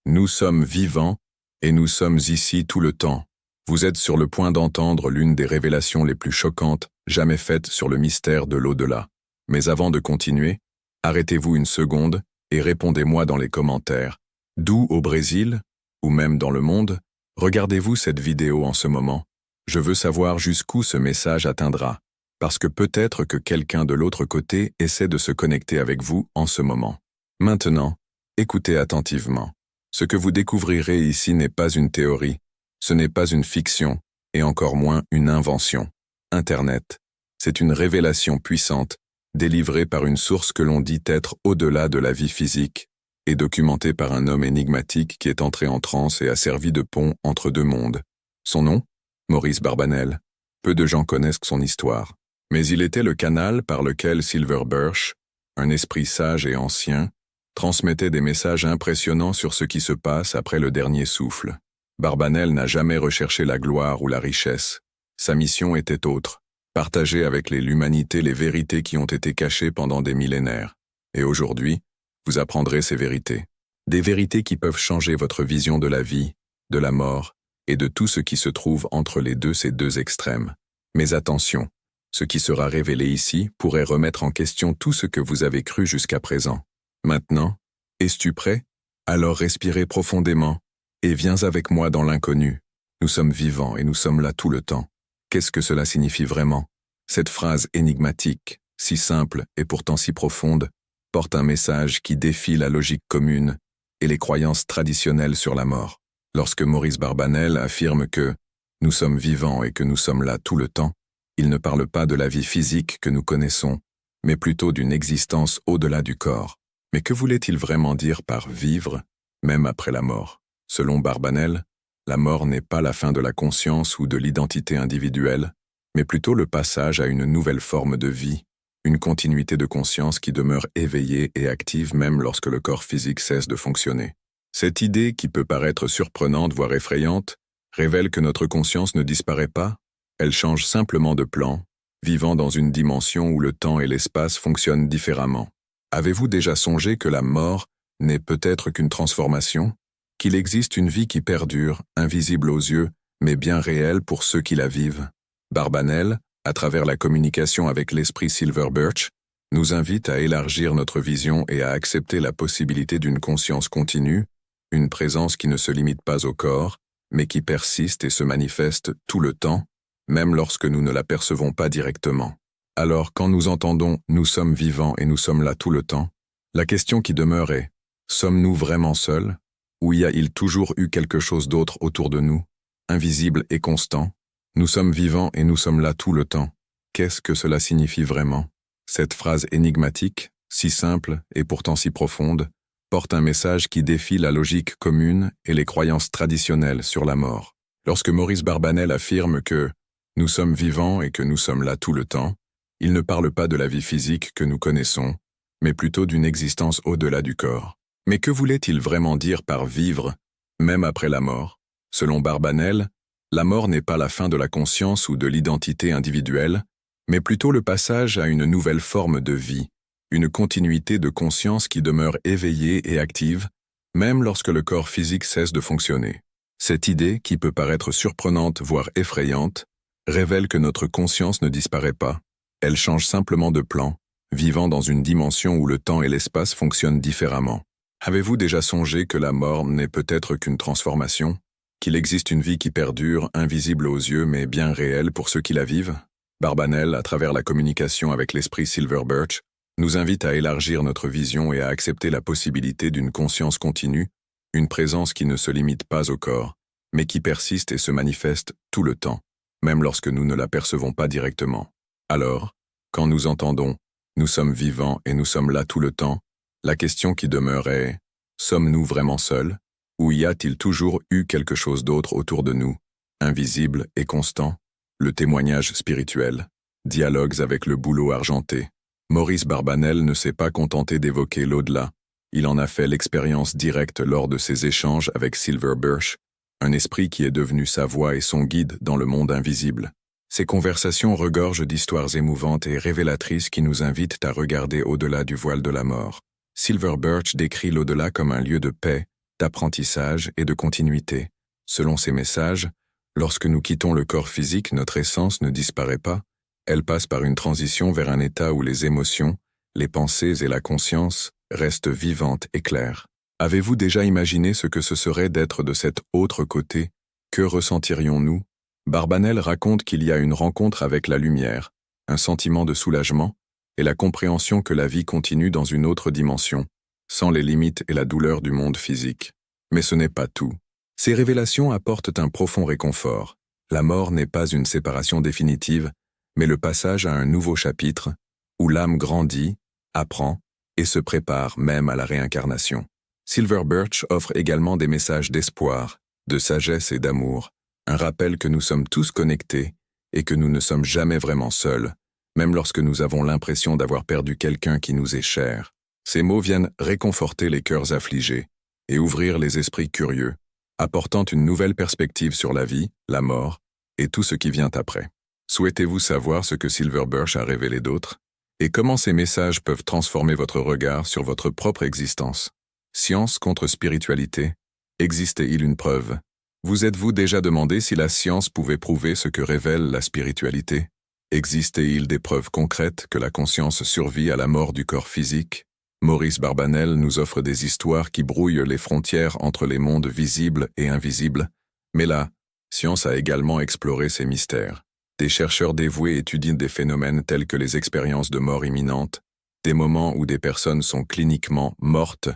Nous sommes vivants et nous sommes ici tout le temps. Vous êtes sur le point d'entendre l'une des révélations les plus choquantes jamais faites sur le mystère de l'au-delà. Mais avant de continuer, arrêtez-vous une seconde et répondez-moi dans les commentaires. D'où au Brésil, ou même dans le monde, regardez-vous cette vidéo en ce moment? Je veux savoir jusqu'où ce message atteindra, parce que peut-être que quelqu'un de l'autre côté essaie de se connecter avec vous en ce moment. Maintenant, écoutez attentivement. Ce que vous découvrirez ici n'est pas une théorie, ce n'est pas une fiction, et encore moins une invention. Internet, c'est une révélation puissante, délivrée par une source que l'on dit être au-delà de la vie physique, et documentée par un homme énigmatique qui est entré en transe et a servi de pont entre deux mondes. Son nom? Maurice Barbanel. Peu de gens connaissent son histoire. Mais il était le canal par lequel Silver Birch, un esprit sage et ancien, transmettait des messages impressionnants sur ce qui se passe après le dernier souffle. Barbanel n'a jamais recherché la gloire ou la richesse. Sa mission était autre, partager avec l'humanité les vérités qui ont été cachées pendant des millénaires. Et aujourd'hui, vous apprendrez ces vérités. Des vérités qui peuvent changer votre vision de la vie, de la mort, et de tout ce qui se trouve entre ces deux extrêmes. Mais attention, ce qui sera révélé ici pourrait remettre en question tout ce que vous avez cru jusqu'à présent. Maintenant, es-tu prêt? Alors respirez profondément, et viens avec moi dans l'inconnu. Nous sommes vivants et nous sommes là tout le temps. Qu'est-ce que cela signifie vraiment? Cette phrase énigmatique, si simple et pourtant si profonde, porte un message qui défie la logique commune et les croyances traditionnelles sur la mort. Lorsque Maurice Barbanel affirme que « nous sommes vivants et que nous sommes là tout le temps », il ne parle pas de la vie physique que nous connaissons, mais plutôt d'une existence au-delà du corps. Mais que voulait-il vraiment dire par « vivre », même après la mort? Selon Barbanel, la mort n'est pas la fin de la conscience ou de l'identité individuelle, mais plutôt le passage à une nouvelle forme de vie, une continuité de conscience qui demeure éveillée et active même lorsque le corps physique cesse de fonctionner. Cette idée, qui peut paraître surprenante voire effrayante, révèle que notre conscience ne disparaît pas, elle change simplement de plan, vivant dans une dimension où le temps et l'espace fonctionnent différemment. Avez-vous déjà songé que la mort n'est peut-être qu'une transformation? Qu'il existe une vie qui perdure, invisible aux yeux, mais bien réelle pour ceux qui la vivent? Barbanel, à travers la communication avec l'esprit Silver Birch, nous invite à élargir notre vision et à accepter la possibilité d'une conscience continue, une présence qui ne se limite pas au corps, mais qui persiste et se manifeste tout le temps, même lorsque nous ne la percevons pas directement. Alors, quand nous entendons « nous sommes vivants et nous sommes là tout le temps », la question qui demeure est « sommes-nous vraiment seuls? Ou y a-t-il toujours eu quelque chose d'autre autour de nous, invisible et constant? Nous sommes vivants et nous sommes là tout le temps. Qu'est-ce que cela signifie vraiment? » Cette phrase énigmatique, si simple et pourtant si profonde, porte un message qui défie la logique commune et les croyances traditionnelles sur la mort. Lorsque Maurice Barbanel affirme que « nous sommes vivants et que nous sommes là tout le temps », il ne parle pas de la vie physique que nous connaissons, mais plutôt d'une existence au-delà du corps. Mais que voulait-il vraiment dire par « vivre », même après la mort? Selon Barbanel, la mort n'est pas la fin de la conscience ou de l'identité individuelle, mais plutôt le passage à une nouvelle forme de vie, une continuité de conscience qui demeure éveillée et active, même lorsque le corps physique cesse de fonctionner. Cette idée, qui peut paraître surprenante voire effrayante, révèle que notre conscience ne disparaît pas, elle change simplement de plan, vivant dans une dimension où le temps et l'espace fonctionnent différemment. Avez-vous déjà songé que la mort n'est peut-être qu'une transformation? Qu'il existe une vie qui perdure, invisible aux yeux mais bien réelle pour ceux qui la vivent? Barbanel, à travers la communication avec l'esprit Silver Birch, nous invite à élargir notre vision et à accepter la possibilité d'une conscience continue, une présence qui ne se limite pas au corps, mais qui persiste et se manifeste tout le temps, même lorsque nous ne la percevons pas directement. Alors, quand nous entendons « nous sommes vivants et nous sommes là tout le temps », la question qui demeure est « sommes-nous vraiment seuls? Ou y a-t-il toujours eu quelque chose d'autre autour de nous, invisible et constant? » Le témoignage spirituel, dialogues avec le bouleau argenté. Maurice Barbanel ne s'est pas contenté d'évoquer l'au-delà, il en a fait l'expérience directe lors de ses échanges avec Silver Birch, un esprit qui est devenu sa voix et son guide dans le monde invisible. Ces conversations regorgent d'histoires émouvantes et révélatrices qui nous invitent à regarder au-delà du voile de la mort. Silver Birch décrit l'au-delà comme un lieu de paix, d'apprentissage et de continuité. Selon ces messages, lorsque nous quittons le corps physique, notre essence ne disparaît pas, elle passe par une transition vers un état où les émotions, les pensées et la conscience restent vivantes et claires. Avez-vous déjà imaginé ce que ce serait d'être de cet autre côté? Que ressentirions-nous? Barbanel raconte qu'il y a une rencontre avec la lumière, un sentiment de soulagement, et la compréhension que la vie continue dans une autre dimension, sans les limites et la douleur du monde physique. Mais ce n'est pas tout. Ces révélations apportent un profond réconfort. La mort n'est pas une séparation définitive, mais le passage à un nouveau chapitre, où l'âme grandit, apprend, et se prépare même à la réincarnation. Silver Birch offre également des messages d'espoir, de sagesse et d'amour, un rappel que nous sommes tous connectés et que nous ne sommes jamais vraiment seuls, même lorsque nous avons l'impression d'avoir perdu quelqu'un qui nous est cher. Ces mots viennent réconforter les cœurs affligés et ouvrir les esprits curieux, apportant une nouvelle perspective sur la vie, la mort et tout ce qui vient après. Souhaitez-vous savoir ce que Silver Birch a révélé d'autre? Et comment ces messages peuvent transformer votre regard sur votre propre existence? Science contre spiritualité. Existe-t-il une preuve? Vous êtes-vous déjà demandé si la science pouvait prouver ce que révèle la spiritualité? Existe-t-il des preuves concrètes que la conscience survit à la mort du corps physique? Maurice Barbanel nous offre des histoires qui brouillent les frontières entre les mondes visibles et invisibles, mais la science a également exploré ces mystères. Des chercheurs dévoués étudient des phénomènes tels que les expériences de mort imminente, des moments où des personnes sont cliniquement mortes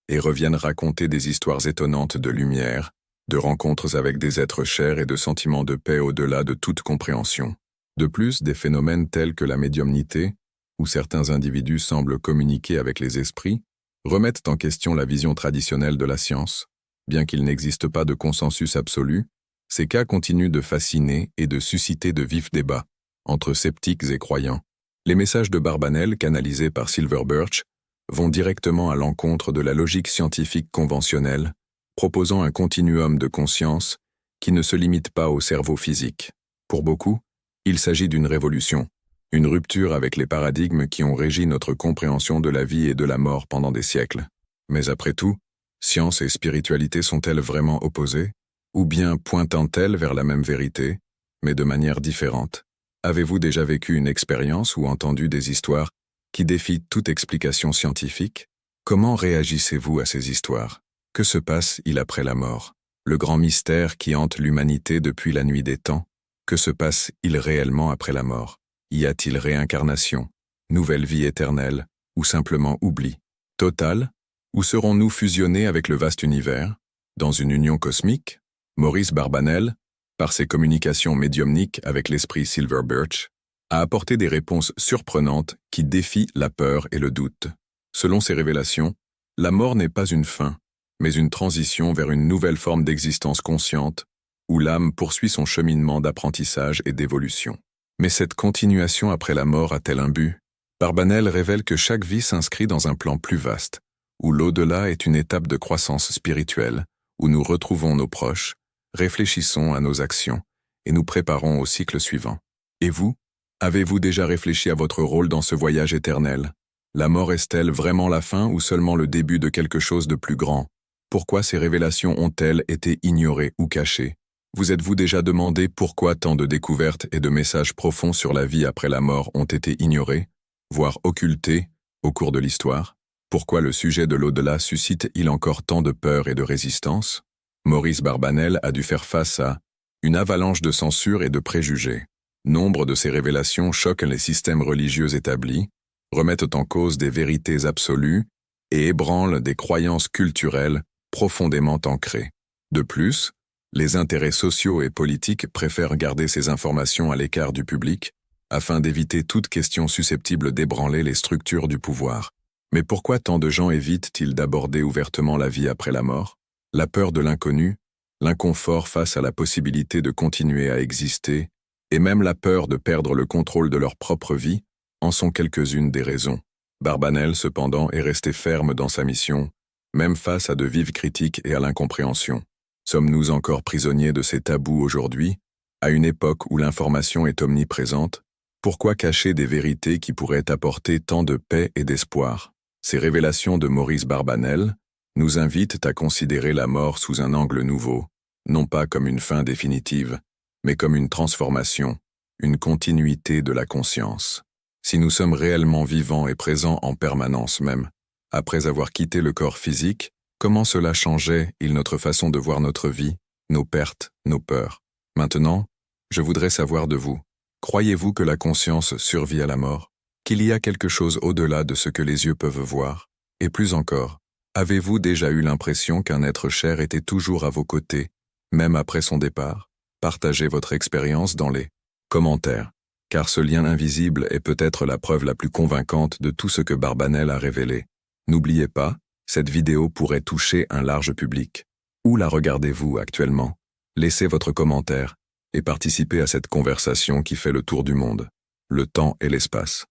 et reviennent raconter des histoires étonnantes de lumière, de rencontres avec des êtres chers et de sentiments de paix au-delà de toute compréhension. De plus, des phénomènes tels que la médiumnité, où certains individus semblent communiquer avec les esprits, remettent en question la vision traditionnelle de la science. Bien qu'il n'existe pas de consensus absolu, ces cas continuent de fasciner et de susciter de vifs débats entre sceptiques et croyants. Les messages de Barbanel, canalisés par Silver Birch, vont directement à l'encontre de la logique scientifique conventionnelle, proposant un continuum de conscience qui ne se limite pas au cerveau physique. Pour beaucoup, il s'agit d'une révolution, une rupture avec les paradigmes qui ont régi notre compréhension de la vie et de la mort pendant des siècles. Mais après tout, science et spiritualité sont-elles vraiment opposées? Ou bien pointent-elles vers la même vérité, mais de manière différente? Avez-vous déjà vécu une expérience ou entendu des histoires qui défient toute explication scientifique? Comment réagissez-vous à ces histoires? Que se passe-t-il après la mort? Le grand mystère qui hante l'humanité depuis la nuit des temps? Que se passe-t-il réellement après la mort? Y a-t-il réincarnation, nouvelle vie éternelle, ou simplement oubli total? Ou serons-nous fusionnés avec le vaste univers, dans une union cosmique? Maurice Barbanel, par ses communications médiumniques avec l'esprit Silver Birch, a apporté des réponses surprenantes qui défient la peur et le doute. Selon ses révélations, la mort n'est pas une fin, mais une transition vers une nouvelle forme d'existence consciente, où l'âme poursuit son cheminement d'apprentissage et d'évolution. Mais cette continuation après la mort a-t-elle un but? Barbanel révèle que chaque vie s'inscrit dans un plan plus vaste, où l'au-delà est une étape de croissance spirituelle, où nous retrouvons nos proches, réfléchissons à nos actions et nous préparons au cycle suivant. Et vous, avez-vous déjà réfléchi à votre rôle dans ce voyage éternel? La mort est-elle vraiment la fin ou seulement le début de quelque chose de plus grand? Pourquoi ces révélations ont-elles été ignorées ou cachées? Vous êtes-vous déjà demandé pourquoi tant de découvertes et de messages profonds sur la vie après la mort ont été ignorés, voire occultés, au cours de l'histoire? Pourquoi le sujet de l'au-delà suscite-t-il encore tant de peur et de résistance? Maurice Barbanel a dû faire face à une avalanche de censure et de préjugés. Nombre de ces révélations choquent les systèmes religieux établis, remettent en cause des vérités absolues et ébranlent des croyances culturelles profondément ancrées. De plus, les intérêts sociaux et politiques préfèrent garder ces informations à l'écart du public afin d'éviter toute question susceptible d'ébranler les structures du pouvoir. Mais pourquoi tant de gens évitent-ils d'aborder ouvertement la vie après la mort? La peur de l'inconnu, l'inconfort face à la possibilité de continuer à exister, et même la peur de perdre le contrôle de leur propre vie, en sont quelques-unes des raisons. Barbanel, cependant, est resté ferme dans sa mission, même face à de vives critiques et à l'incompréhension. Sommes-nous encore prisonniers de ces tabous aujourd'hui, à une époque où l'information est omniprésente? Pourquoi cacher des vérités qui pourraient apporter tant de paix et d'espoir? Ces révélations de Maurice Barbanel nous invitent à considérer la mort sous un angle nouveau, non pas comme une fin définitive, mais comme une transformation, une continuité de la conscience. Si nous sommes réellement vivants et présents en permanence même, après avoir quitté le corps physique, comment cela changeait-il notre façon de voir notre vie, nos pertes, nos peurs? Maintenant, je voudrais savoir de vous, croyez-vous que la conscience survit à la mort? Qu'il y a quelque chose au-delà de ce que les yeux peuvent voir? Et plus encore, avez-vous déjà eu l'impression qu'un être cher était toujours à vos côtés, même après son départ? Partagez votre expérience dans les commentaires, car ce lien invisible est peut-être la preuve la plus convaincante de tout ce que Barbanel a révélé. N'oubliez pas, cette vidéo pourrait toucher un large public. Où la regardez-vous actuellement? Laissez votre commentaire et participez à cette conversation qui fait le tour du monde, le temps et l'espace.